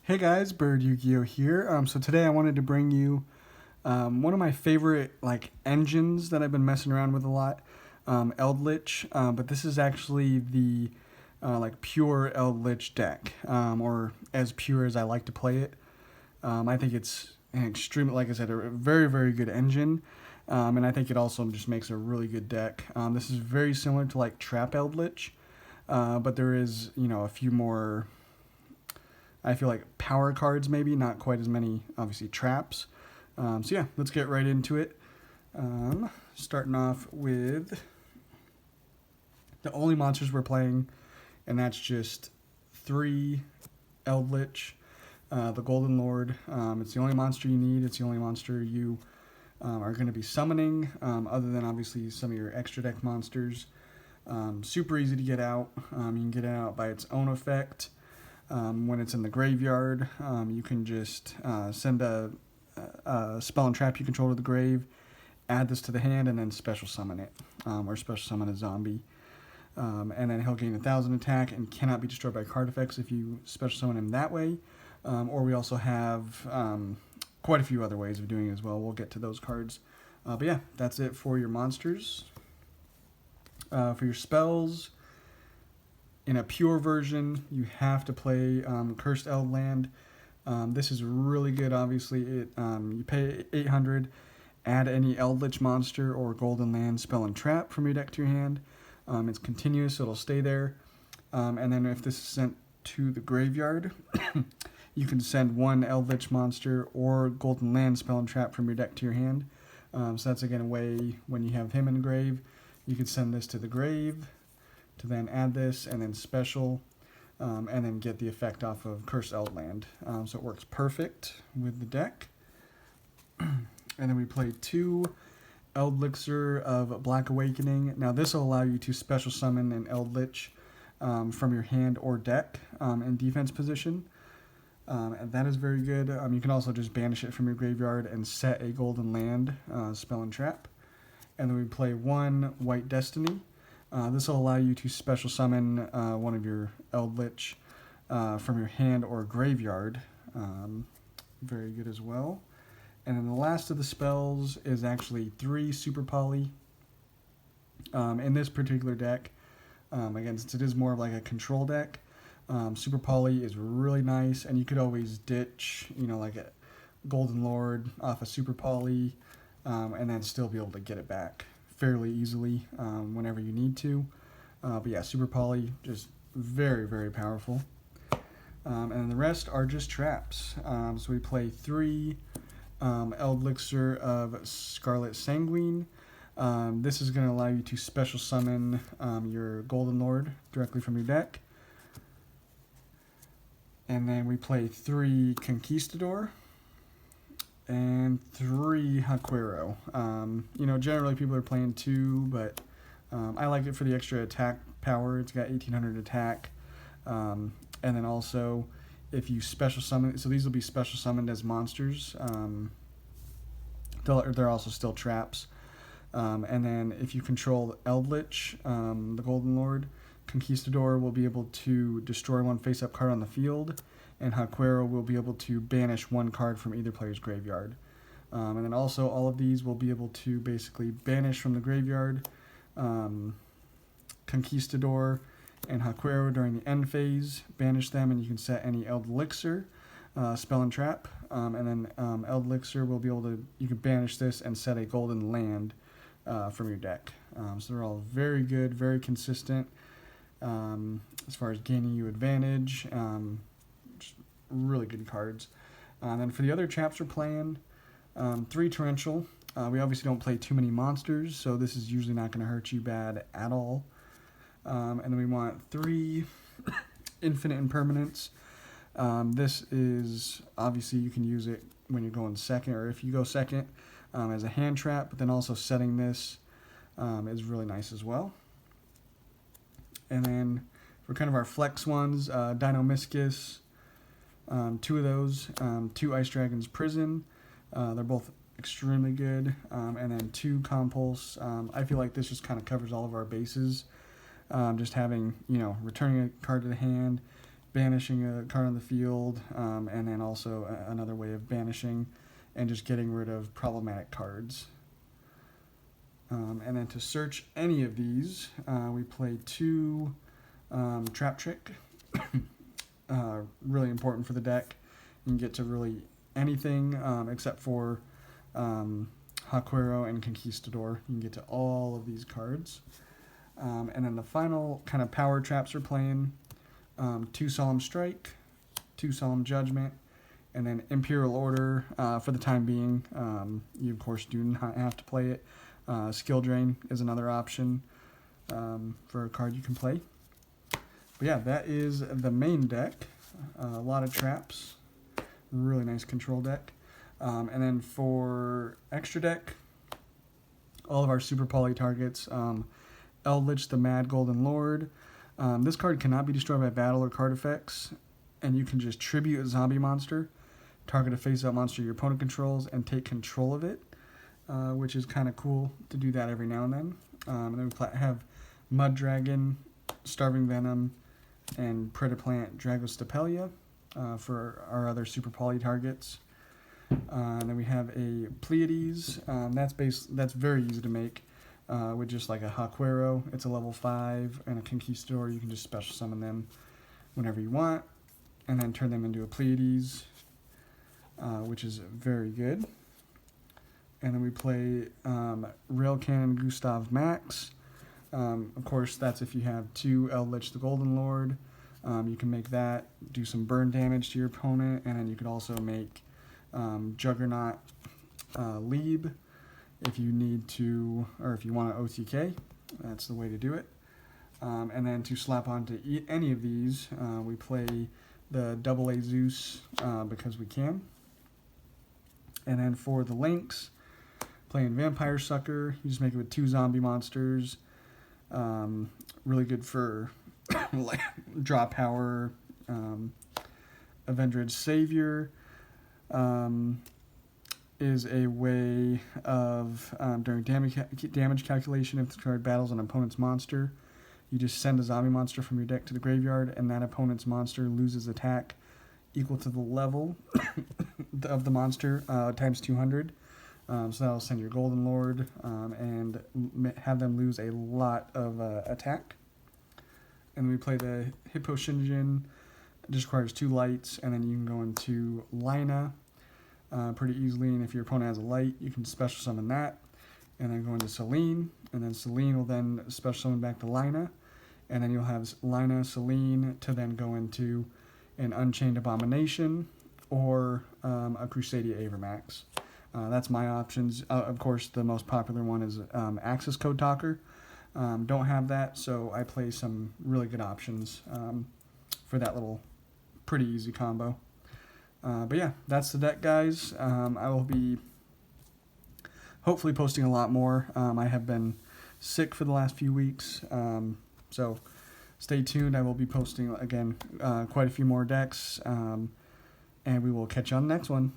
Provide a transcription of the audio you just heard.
Hey guys, Bird Yugioh here. So today I wanted to bring you one of my favorite engines that I've been messing around with a lot, Eldlich. But this is actually the pure Eldlich deck, or as pure as I like to play it. I think it's an extremely, like I said, a very good engine, and I think it also just makes a really good deck. This is very similar to Trap Eldlich, but there is a few more. I feel like power cards, maybe not quite as many, obviously traps. So yeah, let's get right into it. Starting off with the only monsters we're playing, and that's just 3 Eldlich, the Golden Lord. It's the only monster you need. It's the only monster you are going to be summoning, other than obviously some of your extra deck monsters. Super easy to get out. You can get it out by its own effect. When it's in the graveyard, you can just send a spell and trap you control to the grave, add this to the hand, and then special summon it, or special summon a zombie. And then he'll gain 1,000 attack and cannot be destroyed by card effects if you special summon him that way. Or we also have quite a few other ways of doing it as well. We'll get to those cards. But yeah, that's it for your monsters. For your spells, in a pure version, you have to play Cursed Eldland. This is really good, obviously. You pay 800, add any Eldlich monster or Golden Land spell and trap from your deck to your hand. It's continuous, so it'll stay there. And then if this is sent to the graveyard, you can send one Eldlich monster or Golden Land spell and trap from your deck to your hand. So that's again a way when you have him in the grave, you can send this to the grave to then add this and then special, and then get the effect off of Cursed Eldland. So it works perfect with the deck. And then we play 2 Eldlixir of Black Awakening. Now this will allow you to special summon an Eldlich from your hand or deck in defense position. And that is very good. You can also just banish it from your graveyard and set a Golden Land spell and trap. And then we play 1 White Destiny. This will allow you to special summon one of your Eldlich from your hand or graveyard. Very good as well. And then the last of the spells is actually 3 Super Poly. In this particular deck, again, since it is more of like a control deck, Super Poly is really nice, and you could always ditch, like a Golden Lord off a Super Poly, and then still be able to get it back fairly easily whenever you need to. But yeah, Super Poly, just very powerful. And the rest are just traps. So we play 3 Eldlixir of Scarlet Sanguine. This is going to allow you to special summon your Golden Lord directly from your deck. And then we play 3 Conquistador and 3 Haquero. Generally people are playing 2, but I like it for the extra attack power. It's got 1,800 attack. And then also, if you special summon, so these will be special summoned as monsters. They're also still traps. And then if you control Eldlich, the Golden Lord, Conquistador will be able to destroy 1 face-up card on the field, and Haquero will be able to banish 1 card from either player's graveyard. And then also all of these will be able to basically banish from the graveyard Conquistador and Haquero during the end phase, banish them, and you can set any Eldlixir spell and trap. And then Eldlixir will be able to, you can banish this and set a Golden Land from your deck. So they're all very good, very consistent as far as gaining you advantage. Just really good cards. And then for the other traps we're playing, 3 Torrential. We obviously don't play too many monsters, so this is usually not going to hurt you bad at all. And then we want 3 Infinite Impermanence. This is, obviously you can use it when you're going second, or if you go second, as a hand trap, but then also setting this is really nice as well. And then for kind of our flex ones, Dinomischus, 2 of those, 2 Ice Dragons Prison. They're both extremely good. And then 2 Compulse. I feel like this just kind of covers all of our bases. Just having, returning a card to the hand, banishing a card on the field, and then also another way of banishing and just getting rid of problematic cards. And then to search any of these, we play 2 Trap Trick. Really important for the deck. You can get to really anything except for Hakuero and Conquistador. You can get to all of these cards. And then the final kind of power traps we're playing, 2 Solemn Strike, 2 Solemn Judgment, and then Imperial Order for the time being. You, of course, do not have to play it. Skill Drain is another option for a card you can play. But yeah, that is the main deck. A lot of traps. Really nice control deck. And then for extra deck, all of our Super Poly targets. Eldlich, the Mad Golden Lord. This card cannot be destroyed by battle or card effects, and you can just tribute a zombie monster, target a face-up monster your opponent controls, and take control of it, which is kind of cool to do that every now and then. And then we have Mud Dragon, Starving Venom, and Predaplant Dragostapelia for our other Super Poly targets. And then we have a Pleiades. That's very easy to make. With just like a Hakuero, it's a level 5, and a Conquistador, you can just special summon them whenever you want, and then turn them into a Pleiades, which is very good. And then we play Rail Cannon Gustav Max. Of course, that's if you have 2 Eldlich the Golden Lord. You can make that, do some burn damage to your opponent, and then you could also make Juggernaut Lieb. If you need to, or if you want to OTK, that's the way to do it. And then to slap onto any of these, we play the AA Zeus because we can. And then for the links, playing Vampire Sucker, you just make it with 2 zombie monsters. Really good for like draw power. Avenged Savior. Is a way of, during damage calculation, if the card battles an opponent's monster, you just send a zombie monster from your deck to the graveyard, and that opponent's monster loses attack equal to the level of the monster times 200. So that'll send your Golden Lord and have them lose a lot of attack. And we play the Hippo Shinjin. It just requires 2 lights, and then you can go into Lina pretty easily, and if your opponent has a light, you can special summon that, and then go into Selene, and then Selene will then special summon back to Lina, and then you'll have Lina, Selene to then go into an Unchained Abomination or a Crusadia Avermax. That's my options. Of course, the most popular one is Access Code Talker. Don't have that, so I play some really good options for that little pretty easy combo. But yeah, that's the deck, guys. I will be hopefully posting a lot more. I have been sick for the last few weeks, so stay tuned. I will be posting, again, quite a few more decks, and we will catch you on the next one.